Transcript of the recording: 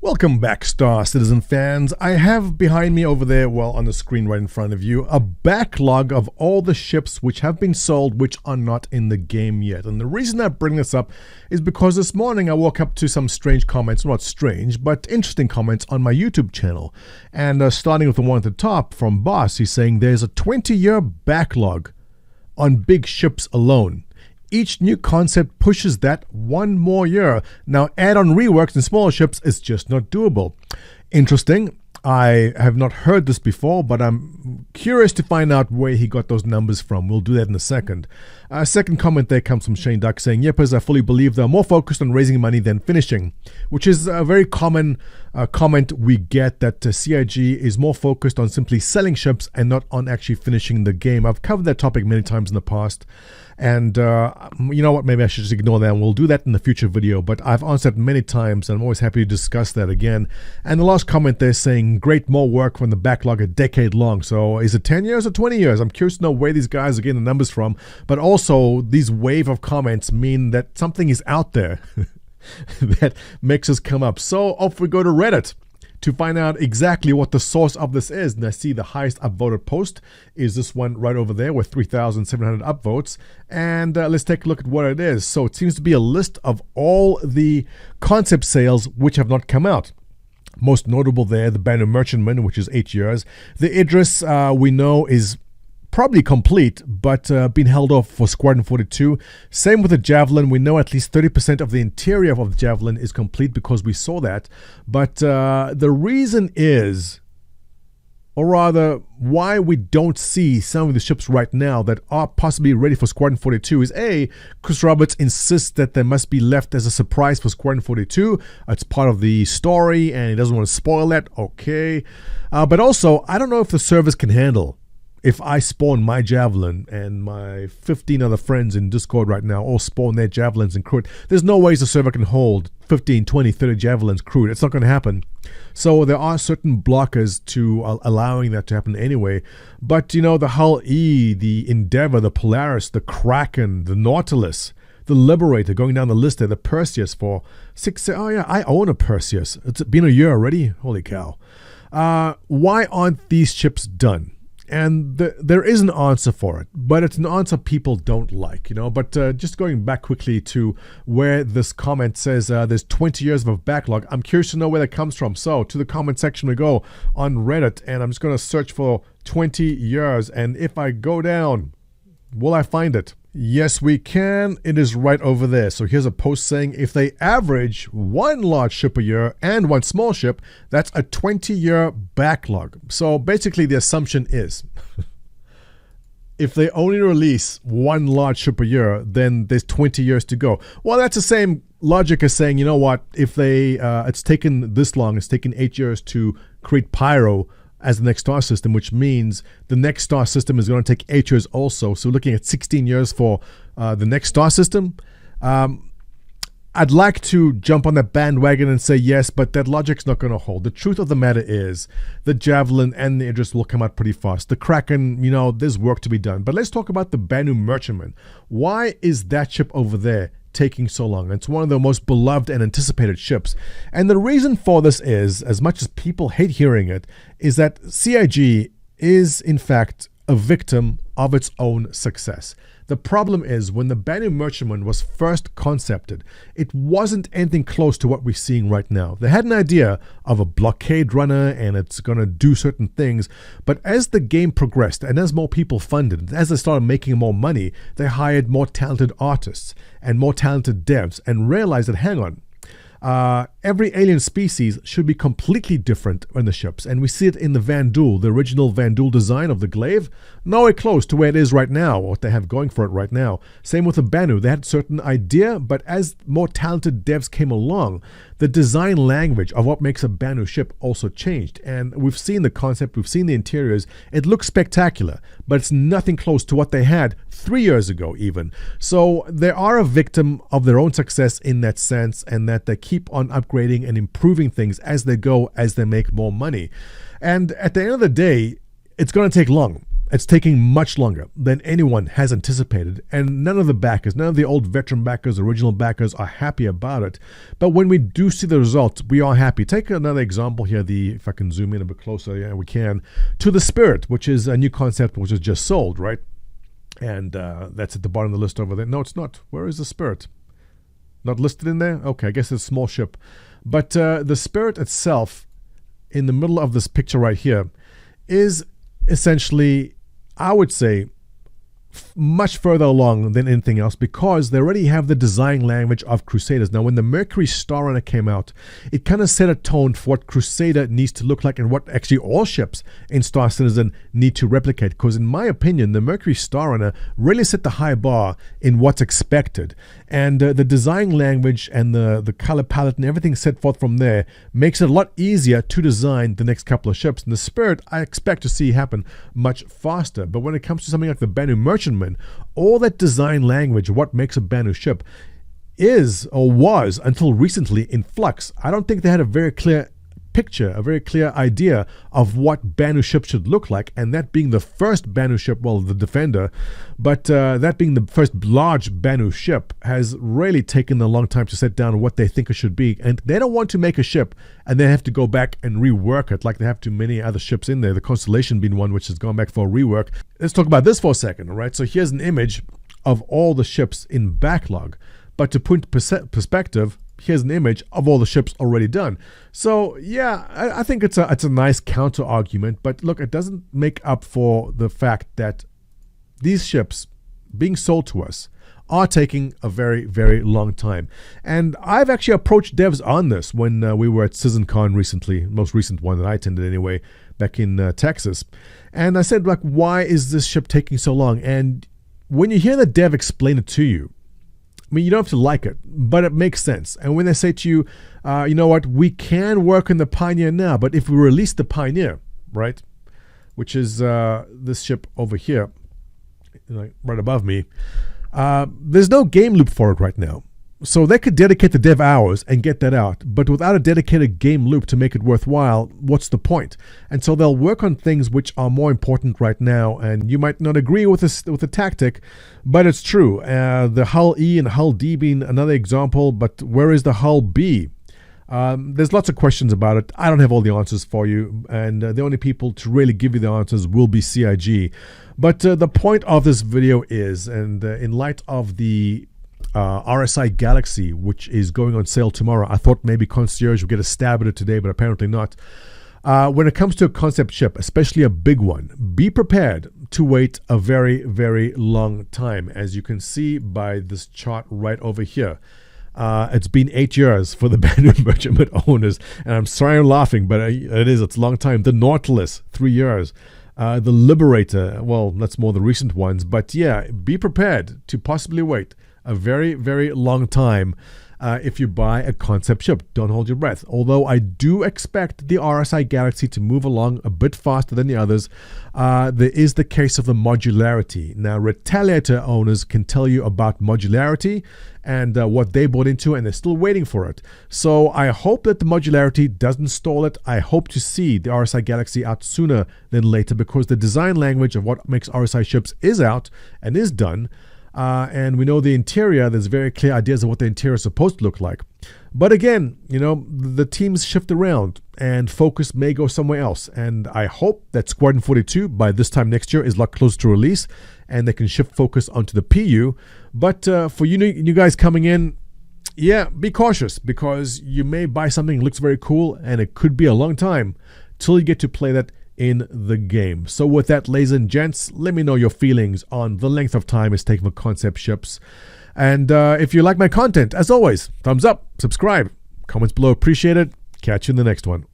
Welcome back, Star Citizen fans. I have behind me over there, well, on the screen right in front of you, a backlog of all the ships which have been sold which are not in the game yet. And the reason I bring this up is because this morning I woke up to some strange comments, not strange, but interesting comments on my YouTube channel. And starting with the one at the top from Boss, he's saying there's a 20-year backlog on big ships alone. Each new concept pushes that one more year. Now, add-on reworks in smaller ships is just not doable. Interesting. I have not heard this before, but I'm curious to find out where he got those numbers from. We'll do that in a second. Second comment there comes from Shane Duck saying, Yippers, I fully believe they're more focused on raising money than finishing, which is a very common comment we get, that CIG is more focused on simply selling ships and not on actually finishing the game. I've covered that topic many times in the past. And you know what, maybe I should just ignore that, and we'll do that in the future video, but I've answered many times and I'm always happy to discuss that again. And the last comment there saying, great, more work from the backlog, a decade long. So is it 10 years or 20 years? I'm curious to know where these guys are getting the numbers from, but also these wave of comments mean that something is out there that makes us come up. So off we go to Reddit to find out exactly what the source of this is. And I see the highest upvoted post is this one right over there with 3,700 upvotes. And let's take a look at what it is. So it seems to be a list of all the concept sales which have not come out. Most notable there, the Banu Merchantman, which is 8 years. The Idris, we know, is probably complete, but been held off for Squadron 42. Same with the Javelin. We know at least 30% of the interior of the Javelin is complete because we saw that. But the reason is, or rather, why we don't see some of the ships right now that are possibly ready for Squadron 42 is A, Chris Roberts insists that they must be left as a surprise for Squadron 42. It's part of the story and he doesn't want to spoil that. Okay. But also, I don't know if the servers can handle if I spawn my Javelin and my 15 other friends in Discord right now all spawn their Javelins and crew it. There's no ways the server can hold 15, 20, 30 Javelins crewed. It's not going to happen. So there are certain blockers to allowing that to happen anyway. But, you know, the Hull E, the Endeavor, the Polaris, the Kraken, the Nautilus, the Liberator, going down the list there, the Perseus for 6... Oh yeah, I own a Perseus. It's been a year already. Holy cow. Why aren't these ships done? And there is an answer for it, but it's an answer people don't like, you know. But just going back quickly to where this comment says there's 20 years of a backlog, I'm curious to know where that comes from. So to the comment section we go on Reddit, and I'm just going to search for 20 years. And if I go down, will I find it? Yes, we can. It is right over there. So here's a post saying if they average one large ship a year and one small ship, that's a 20-year backlog. So basically the assumption is if they only release one large ship a year, then there's 20 years to go. Well, that's the same logic as saying, you know what, if they it's taken this long, it's taken 8 years to create Pyro as the next star system, which means the next star system is going to take 8 years also. So looking at 16 years for the next star system. I'd like to jump on that bandwagon and say yes, but that logic's not going to hold. The truth of the matter is the Javelin and the Idris will come out pretty fast. The Kraken, you know, there's work to be done. But let's talk about the Banu Merchantman. Why is that ship over there taking so long? It's one of the most beloved and anticipated ships. And the reason for this is, as much as people hate hearing it, is that CIG is in fact a victim of its own success. The problem is when the Banu Merchantman was first concepted, it wasn't anything close to what we're seeing right now. They had an idea of a blockade runner and it's going to do certain things, but as the game progressed and as more people funded, as they started making more money, they hired more talented artists and more talented devs and realized that, hang on, every alien species should be completely different in the ships, and we see it in the Vanduul, the original Vanduul design of the Glaive, nowhere close to where it is right now, what they have going for it right now. Same with the Banu, they had a certain idea, but as more talented devs came along, the design language of what makes a Banu ship also changed, and we've seen the concept, we've seen the interiors. It looks spectacular, but it's nothing close to what they had 3 years ago even. So they are a victim of their own success in that sense, and that they keep on upgrading and improving things as they go, as they make more money. And at the end of the day, it's going to take long. it's taking much longer than anyone has anticipated, and none of the backers, none of the old veteran backers, original backers are happy about it. But when we do see the results, we are happy. Take another example here, if I can zoom in a bit closer, yeah, we can, to the Spirit, which is a new concept which is just sold, right? And that's at the bottom of the list over there. No, it's not. Where is the Spirit? Not listed in there? Okay, I guess it's a small ship. But the Spirit itself, in the middle of this picture right here, is essentially, I would say, much further along than anything else, because they already have the design language of Crusaders. Now, when the Mercury Star Runner came out, it kind of set a tone for what Crusader needs to look like and what actually all ships in Star Citizen need to replicate. Because in my opinion, the Mercury Star Runner really set the high bar in what's expected. And the design language and the color palette and everything set forth from there makes it a lot easier to design the next couple of ships. And the Spirit, I expect to see happen much faster. But when it comes to something like the Banu Merchantman, all that design language, what makes a Banu ship, is or was until recently in flux. I don't think they had a very clear picture, a very clear idea of what Banu ship should look like, and that being the first Banu ship, well, the Defender, but that being the first large Banu ship has really taken a long time to set down what they think it should be. And they don't want to make a ship and then have to go back and rework it like they have to many other ships in there, the Constellation being one which has gone back for a rework. Let's talk about this for a second, all right? So here's an image of all the ships in Backlog, but to put perspective, here's an image of all the ships already done. So yeah, I think it's a nice counter argument, but look, it doesn't make up for the fact that these ships being sold to us are taking a very, very long time. And I've actually approached devs on this when we were at CitizenCon recently, most recent one that I attended anyway, back in Texas. And I said, like, why is this ship taking so long? And when you hear the dev explain it to you, I mean, you don't have to like it, but it makes sense. And when they say to you, you know what, we can work on the Pioneer now, but if we release the Pioneer, right, which is this ship over here, right above me, there's no game loop for it right now. So they could dedicate the dev hours and get that out, but without a dedicated game loop to make it worthwhile, what's the point? And so they'll work on things which are more important right now, and you might not agree with the tactic, but it's true. The Hull E and Hull D being another example, but where is the Hull B? There's lots of questions about it. I don't have all the answers for you, and the only people to really give you the answers will be CIG. But the point of this video is, and in light of the RSI Galaxy, which is going on sale tomorrow, I thought maybe Concierge would get a stab at it today, but apparently not. When it comes to a concept ship, especially a big one, be prepared to wait a very, very long time. As you can see by this chart right over here, it's been 8 years for the Banu Merchantman owners, and I'm sorry I'm laughing, but it's a long time. The Nautilus, 3 years. The Liberator, well, that's more the recent ones, but yeah, be prepared to possibly wait a very, very long time if you buy a concept ship. Don't hold your breath. Although I do expect the RSI Galaxy to move along a bit faster than the others, there is the case of the modularity. Now, Retaliator owners can tell you about modularity and what they bought into, and they're still waiting for it. So I hope that the modularity doesn't stall it. I hope to see the RSI Galaxy out sooner than later, because the design language of what makes RSI ships is out and is done. And we know the interior, there's very clear ideas of what the interior is supposed to look like. But again, the teams shift around and focus may go somewhere else. And I hope that Squadron 42 by this time next year is a lot closer to release and they can shift focus onto the PU. But for you guys coming in, yeah, be cautious, because you may buy something that looks very cool and it could be a long time till you get to play that in the game. So with that, ladies and gents, let me know your feelings on the length of time it's taking for concept ships. And if you like my content, as always, thumbs up, subscribe, comments below, appreciate it. Catch you in the next one.